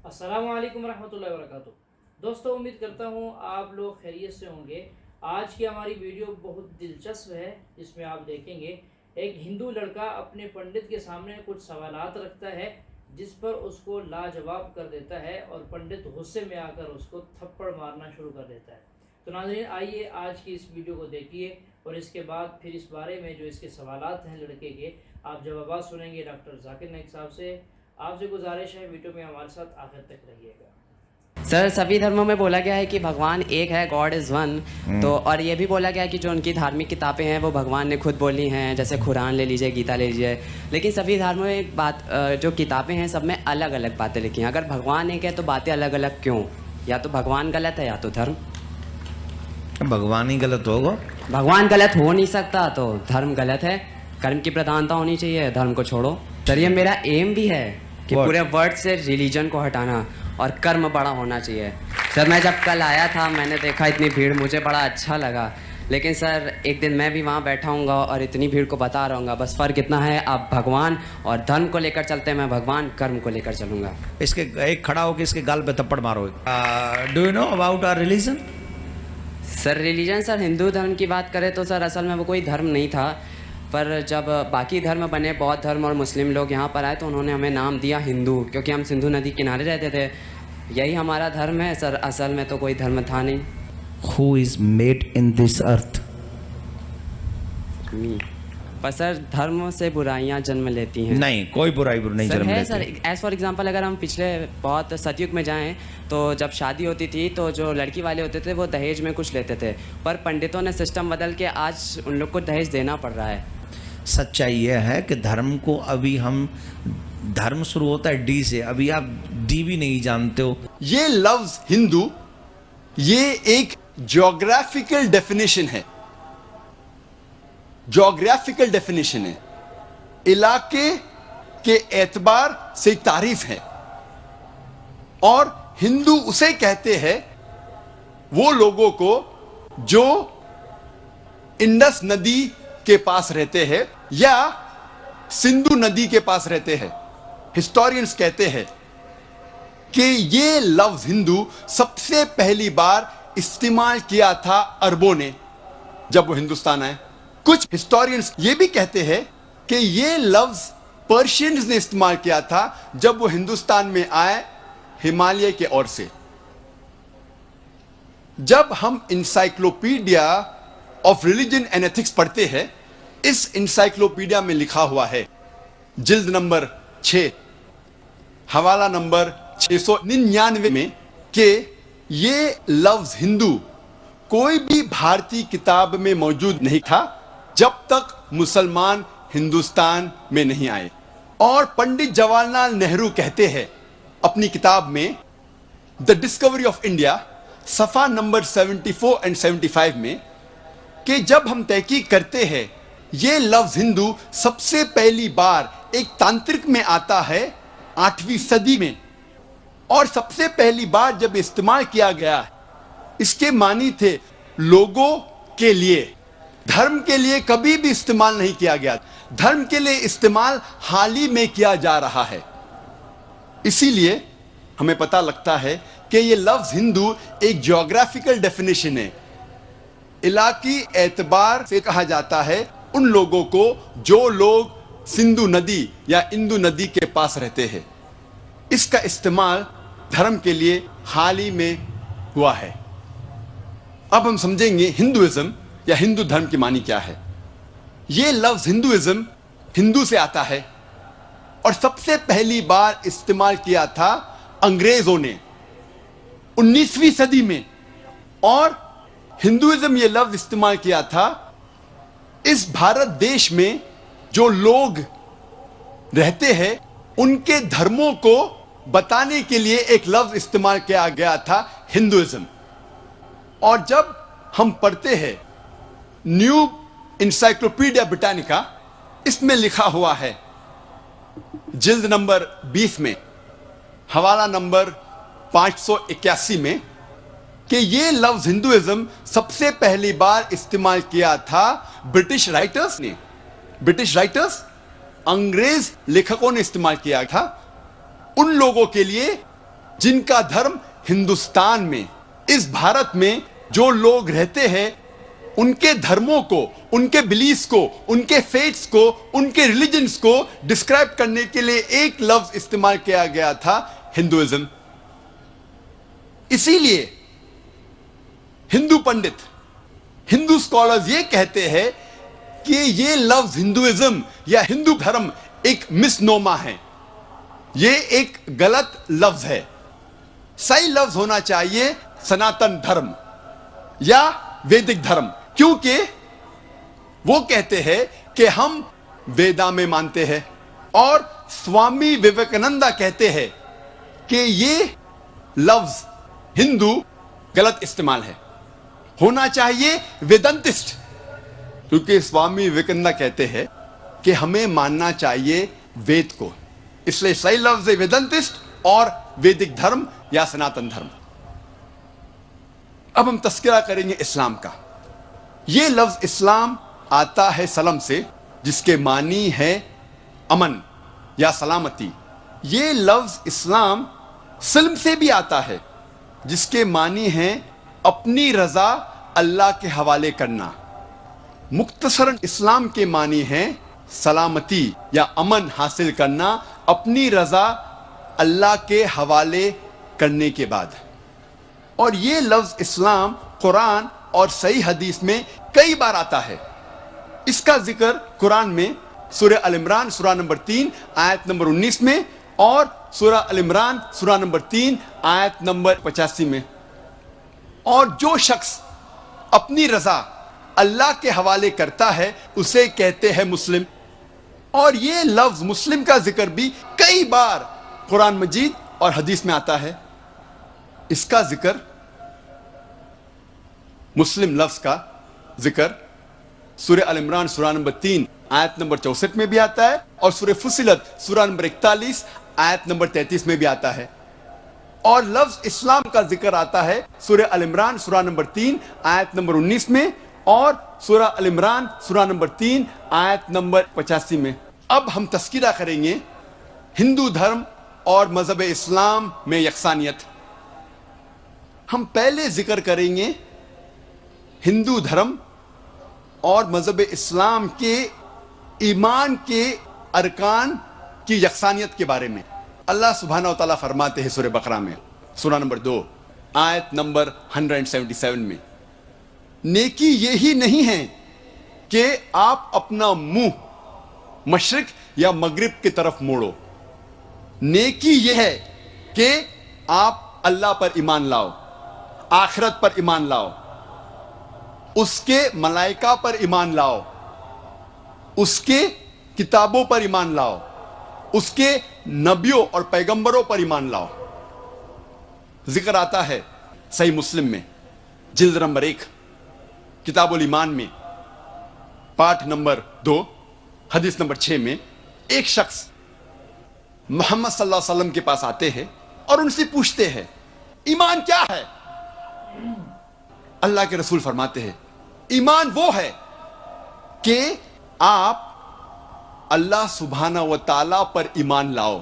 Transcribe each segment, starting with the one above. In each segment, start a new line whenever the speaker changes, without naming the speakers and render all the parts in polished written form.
السلام علیکم ورحمۃ اللہ وبرکاتہ. دوستو امید کرتا ہوں آپ لوگ خیریت سے ہوں گے. آج کی ہماری ویڈیو بہت دلچسپ ہے. اس میں آپ دیکھیں گے ایک ہندو لڑکا اپنے پنڈت کے سامنے کچھ سوالات رکھتا ہے جس پر اس کو لاجواب کر دیتا ہے اور پنڈت غصے میں آ کر اس کو تھپڑ مارنا شروع کر دیتا ہے. تو ناظرین آئیے آج کی اس ویڈیو کو دیکھیے اور اس کے بعد پھر اس بارے میں جو اس کے سوالات ہیں لڑکے کے آپ جوابات سنیں گے ڈاکٹر ذاکر نائک صاحب سے. آپ سے گزارش ہے ویڈیو میں ہمارے ساتھ آخر تک رہیے گا.
سر سبھی دھرموں میں بولا گیا ہے کہ بھگوان ایک ہے, گاڈ از ون. تو اور یہ بھی بولا گیا ہے کہ جو ان کی دھارمک کتابیں ہیں وہ بھگوان نے خود بولی ہیں, جیسے قرآن لے لیجیے, گیتا لے لیجیے. لیکن سبھی دھرموں میں ایک بات, جو کتابیں ہیں سب میں الگ الگ باتیں لکھی ہیں. اگر بھگوان ایک ہے تو باتیں الگ الگ کیوں؟ یا تو بھگوان غلط ہے یا تو دھرم.
بھگوان ہی غلط ہوگا.
بھگوان غلط ہو نہیں سکتا تو دھرم غلط ہے. کرم کی پردھانتا ہونی چاہیے, دھرم کو چھوڑو. سر یہ میرا ایم بھی ہے کہ پورے ورڈ سے ریلیجن کو ہٹانا اور کرم بڑا ہونا چاہیے. سر میں جب کل آیا تھا میں نے دیکھا اتنی بھیڑ, مجھے بڑا اچھا لگا. لیکن سر ایک دن میں بھی وہاں بیٹھا ہوں گا اور اتنی بھیڑ کو بتا رہا ہوں گا. بس فرق اتنا ہے, آپ بھگوان اور دھرم کو لے کر چلتے ہیں, میں بھگوان کرم کو لے کر چلوں گا.
اس کے ایک کھڑا ہو کے اس کے گال پہ تھپڑ مارو. Do you know about our religion?
Sir religion, sir Hindu دھرم کی بات کریں تو سر اصل میں وہ کوئی دھرم نہیں تھا. پر جب باقی دھرم بنے, بودھ دھرم اور مسلم لوگ یہاں پر آئے تو انہوں نے ہمیں نام دیا ہندو, کیونکہ ہم سندھو ندی کنارے رہتے تھے. یہی ہمارا دھرم ہے سر, اصل میں تو کوئی دھرم تھا نہیں.
Who is made in this earth?
پر سر دھرموں سے برائیاں جنم لیتی ہیں.
نہیں, کوئی برائی نہیں جنم لیتی.
سر ایز فار ایگزامپل اگر ہم پچھلے بہت ستیگ میں جائیں تو جب شادی ہوتی تھی تو جو لڑکی والے ہوتے تھے وہ دہیج میں کچھ لیتے تھے, پر پنڈتوں نے سسٹم بدل کے آج ان لوگ کو دہیج دینا پڑ رہا ہے.
سچائی یہ ہے کہ دھرم کو ابھی ہم, دھرم شروع ہوتا ہے ڈی سے, ابھی آپ ڈی بھی نہیں جانتے ہو.
یہ لفظ ہندو یہ ایک جغرافیکل ڈیفینیشن ہے. جغرافیکل ڈیفینیشن ہے, علاقے کے اعتبار سے تعریف ہے. اور ہندو اسے کہتے ہیں وہ لوگوں کو جو انڈس ندی کے پاس رہتے ہیں یا سندھو ندی کے پاس رہتے ہیں. ہسٹورینز کہتے ہیں کہ یہ لفظ ہندو سب سے پہلی بار استعمال کیا تھا عربوں نے جب وہ ہندوستان آئے. کچھ ہسٹورینز یہ بھی کہتے ہیں کہ یہ لفظ پرشینز نے استعمال کیا تھا جب وہ ہندوستان میں آئے ہمالیہ کے اور سے. جب ہم encyclopedia of religion and ethics پڑھتے ہیں, اس انسائکلوپیڈیا میں لکھا ہوا ہے جلد نمبر 6 حوالہ نمبر 699 میں کہ یہ لفظ ہندو کوئی بھی بھارتی کتاب میں موجود نہیں تھا جب تک مسلمان ہندوستان میں نہیں آئے. اور پنڈت جواہر لال نہرو کہتے ہیں اپنی کتاب میں دا ڈسکوری آف انڈیا صفحہ نمبر 74 اور 75 میں کہ جب ہم تحقیق کرتے ہیں یہ لفظ ہندو سب سے پہلی بار ایک تانترک میں آتا ہے 8ویں صدی میں, اور سب سے پہلی بار جب استعمال کیا گیا اس کے معنی تھے لوگوں کے لیے, دھرم کے لیے کبھی بھی استعمال نہیں کیا گیا. دھرم کے لیے استعمال حال ہی میں کیا جا رہا ہے. اسی لیے ہمیں پتہ لگتا ہے کہ یہ لفظ ہندو ایک جغرافیکل ڈیفینیشن ہے. علاقائی اعتبار سے کہا جاتا ہے ان لوگوں کو جو لوگ سندھو ندی یا اندو ندی کے پاس رہتے ہیں. اس کا استعمال دھرم کے لیے حال ہی میں ہوا ہے. اب ہم سمجھیں گے ہندوازم یا ہندو دھرم کی معنی کیا ہے. یہ لفظ ہندوازم ہندو سے آتا ہے اور سب سے پہلی بار استعمال کیا تھا انگریزوں نے 19ویں صدی میں. اور ہندوازم یہ لفظ استعمال کیا تھا اس بھارت دیش میں جو لوگ رہتے ہیں ان کے دھرموں کو بتانے کے لیے ایک لفظ استعمال کیا گیا تھا ہندوازم. اور جب ہم پڑھتے ہیں نیو انسائکلوپیڈیا برٹانیکا, اس میں لکھا ہوا ہے جلد نمبر 20 میں حوالہ نمبر 581 میں کہ یہ لفظ ہندوازم سب سے پہلی بار استعمال کیا تھا برٹش رائٹرز نے. برٹش رائٹرز, انگریز لیکھکوں نے استعمال کیا تھا ان لوگوں کے لیے جن کا دھرم ہندوستان میں اس بھارت میں جو لوگ رہتے ہیں ان کے دھرموں کو, ان کے بلیفز کو, ان کے فیتھس کو, ان کے ریلیجنز کو ڈسکرائب کرنے کے لیے ایک لفظ استعمال کیا گیا تھا, ہندوازم. اسی لیے ہندو پنڈت, ہندو اسکالرز یہ کہتے ہیں کہ یہ لفظ ہندوازم یا ہندو دھرم ایک مس نوما ہے, یہ ایک غلط لفظ ہے. صحیح لفظ ہونا چاہیے سناتن دھرم یا ویدک دھرم, کیونکہ وہ کہتے ہیں کہ ہم ویدا میں مانتے ہیں, اور سوامی وویکانندا کہتے ہیں کہ یہ لفظ ہندو غلط استعمال ہے, ہونا چاہیے ویدنتسٹ, کیونکہ سوامی وویکانندا کہتے ہیں کہ ہمیں ماننا چاہیے وید کو, اس لیے صحیح لفظ ہے ویدنتسٹ اور ویدک دھرم یا سناتن دھرم. اب ہم تذکرہ کریں گے اسلام کا. یہ لفظ اسلام آتا ہے سلم سے, جس کے معنی ہے امن یا سلامتی. یہ لفظ اسلام سلم سے بھی آتا ہے, جس کے معنی ہے اپنی رضا اللہ کے حوالے کرنا. مختصراً اسلام کے معنی ہے سلامتی یا امن حاصل کرنا اپنی رضا اللہ کے حوالے کرنے کے بعد. اور یہ لفظ اسلام قرآن اور صحیح حدیث میں کئی بار آتا ہے. اس کا ذکر قرآن میں سورہ ال عمران سورہ نمبر 3 آیت نمبر 19 میں, اور سورہ ال عمران سورہ نمبر 3 آیت نمبر 85 میں. اور جو شخص اپنی رضا اللہ کے حوالے کرتا ہے اسے کہتے ہیں مسلم. اور یہ لفظ مسلم کا ذکر بھی کئی بار قرآن مجید اور حدیث میں آتا ہے. اس کا ذکر, مسلم لفظ کا ذکر سورہ ال عمران سورہ نمبر 3 آیت نمبر 64 میں بھی آتا ہے, اور سورہ فصلت سورہ نمبر 41 آیت نمبر 33 میں بھی آتا ہے. اور لفظ اسلام کا ذکر آتا ہے سورہ ال عمران سورہ نمبر 3 آیت نمبر 19 میں, اور سورہ ال عمران سورہ نمبر 3 آیت نمبر 85 میں. اب ہم تذکرہ کریں گے ہندو دھرم اور مذہب اسلام میں یکسانیت. ہم پہلے ذکر کریں گے ہندو دھرم اور مذہب اسلام کے ایمان کے ارکان کی یکسانیت کے بارے میں. اللہ سبحانہ و تعالیٰ فرماتے ہیں سورہ بقرہ میں سورہ نمبر 2 آیت نمبر 177 میں, نیکی یہی نہیں ہے کہ آپ اپنا منہ مشرق یا مغرب کی طرف موڑو, نیکی یہ ہے کہ آپ اللہ پر ایمان لاؤ, آخرت پر ایمان لاؤ, اس کے ملائکہ پر ایمان لاؤ, اس کے کتابوں پر ایمان لاؤ, اس کے نبیوں اور پیغمبروں پر ایمان لاؤ. ذکر آتا ہے صحیح مسلم میں جلد نمبر 1 کتاب الایمان میں پارٹ نمبر 2 حدیث نمبر 6 میں, ایک شخص محمد صلی اللہ علیہ وسلم کے پاس آتے ہیں اور ان سے پوچھتے ہیں ایمان کیا ہے. اللہ کے رسول فرماتے ہیں ایمان وہ ہے کہ آپ اللہ سبحانہ و تعالیٰ پر ایمان لاؤ,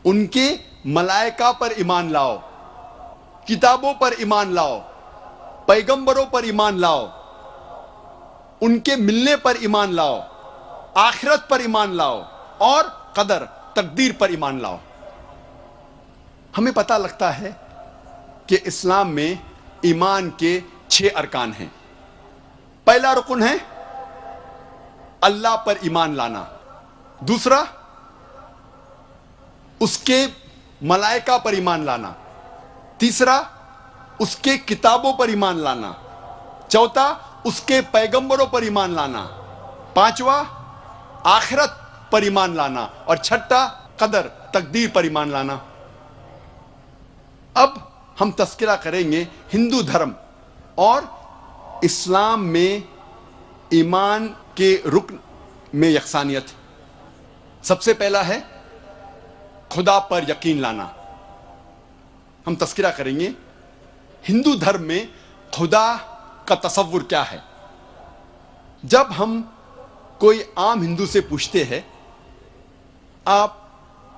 ان کے ملائکہ پر ایمان لاؤ, کتابوں پر ایمان لاؤ, پیغمبروں پر ایمان لاؤ, ان کے ملنے پر ایمان لاؤ, آخرت پر ایمان لاؤ, اور قدر تقدیر پر ایمان لاؤ. ہمیں پتہ لگتا ہے کہ اسلام میں ایمان کے 6 ارکان ہیں. پہلا رکن ہے اللہ پر ایمان لانا, دوسرا اس کے ملائکہ پر ایمان لانا, تیسرا اس کے کتابوں پر ایمان لانا, چوتھا اس کے پیغمبروں پر ایمان لانا, پانچواں آخرت پر ایمان لانا, اور چھٹا قدر تقدیر پر ایمان لانا. اب ہم تذکرہ کریں گے ہندو دھرم اور اسلام میں ایمان کے رکن میں یکسانیت. سب سے پہلا ہے خدا پر یقین لانا. ہم تذکرہ کریں گے ہندو دھرم میں خدا کا تصور کیا ہے. جب ہم کوئی عام ہندو سے پوچھتے ہیں آپ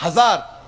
1000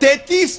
33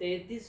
33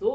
2